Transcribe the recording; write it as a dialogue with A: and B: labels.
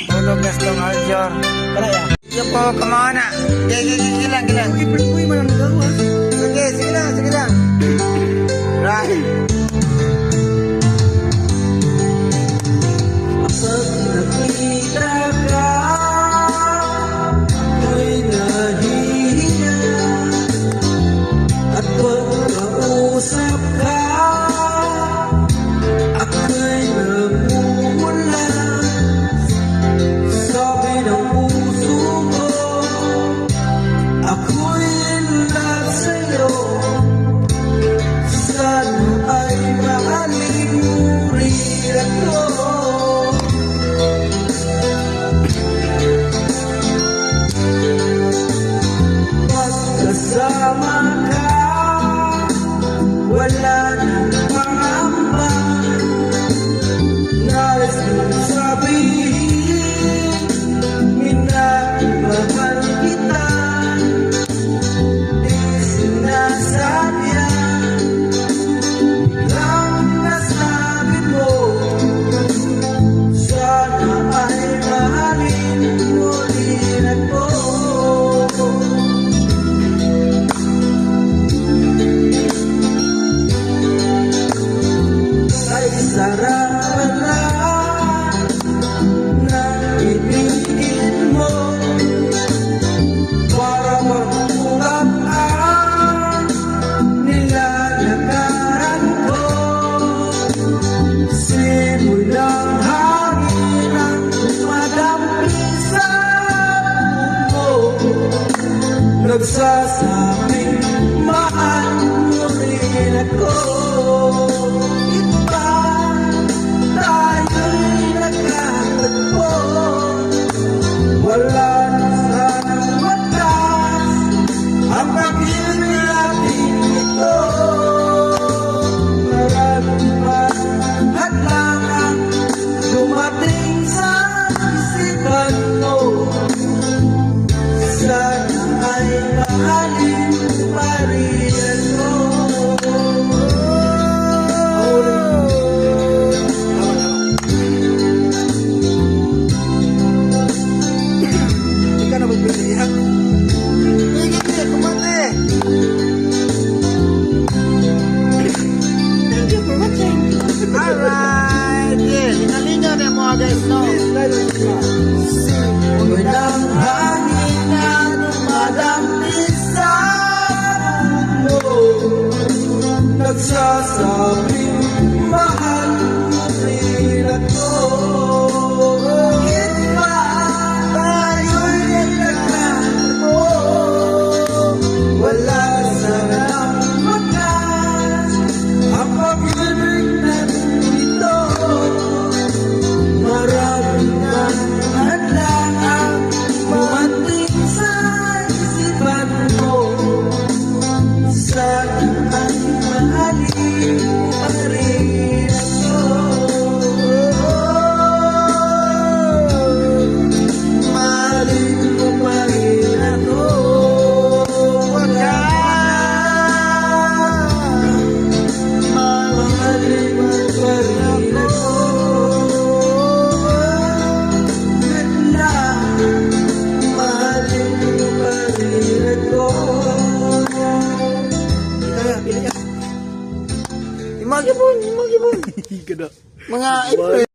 A: Tulog na sa Aljor.
B: Kalaya.
A: Iyo po, kamana. Gilang.
B: Uy, manang gawas.
A: Sige, sige lang. Right.
B: Pag nakita ka, ako'y nahihiya. At pag kausap ka, ako'y namumula. Sabi ng puso ko, ako'y in love sa'yo. Sana ay mahalin mo rin ako. Pagkasama ka, wala nang pangamba. Nais kong sabihin, minamahal kita. Di sinasadya lang nasabi mo. Sana ay mahalin mo rin ako. Ay sarap na ibigin mo para magpulap ang nilalagaran ko. Simulang hangin ang tumadampi sa puso mo. Nagsasabing mahal mo rin ako.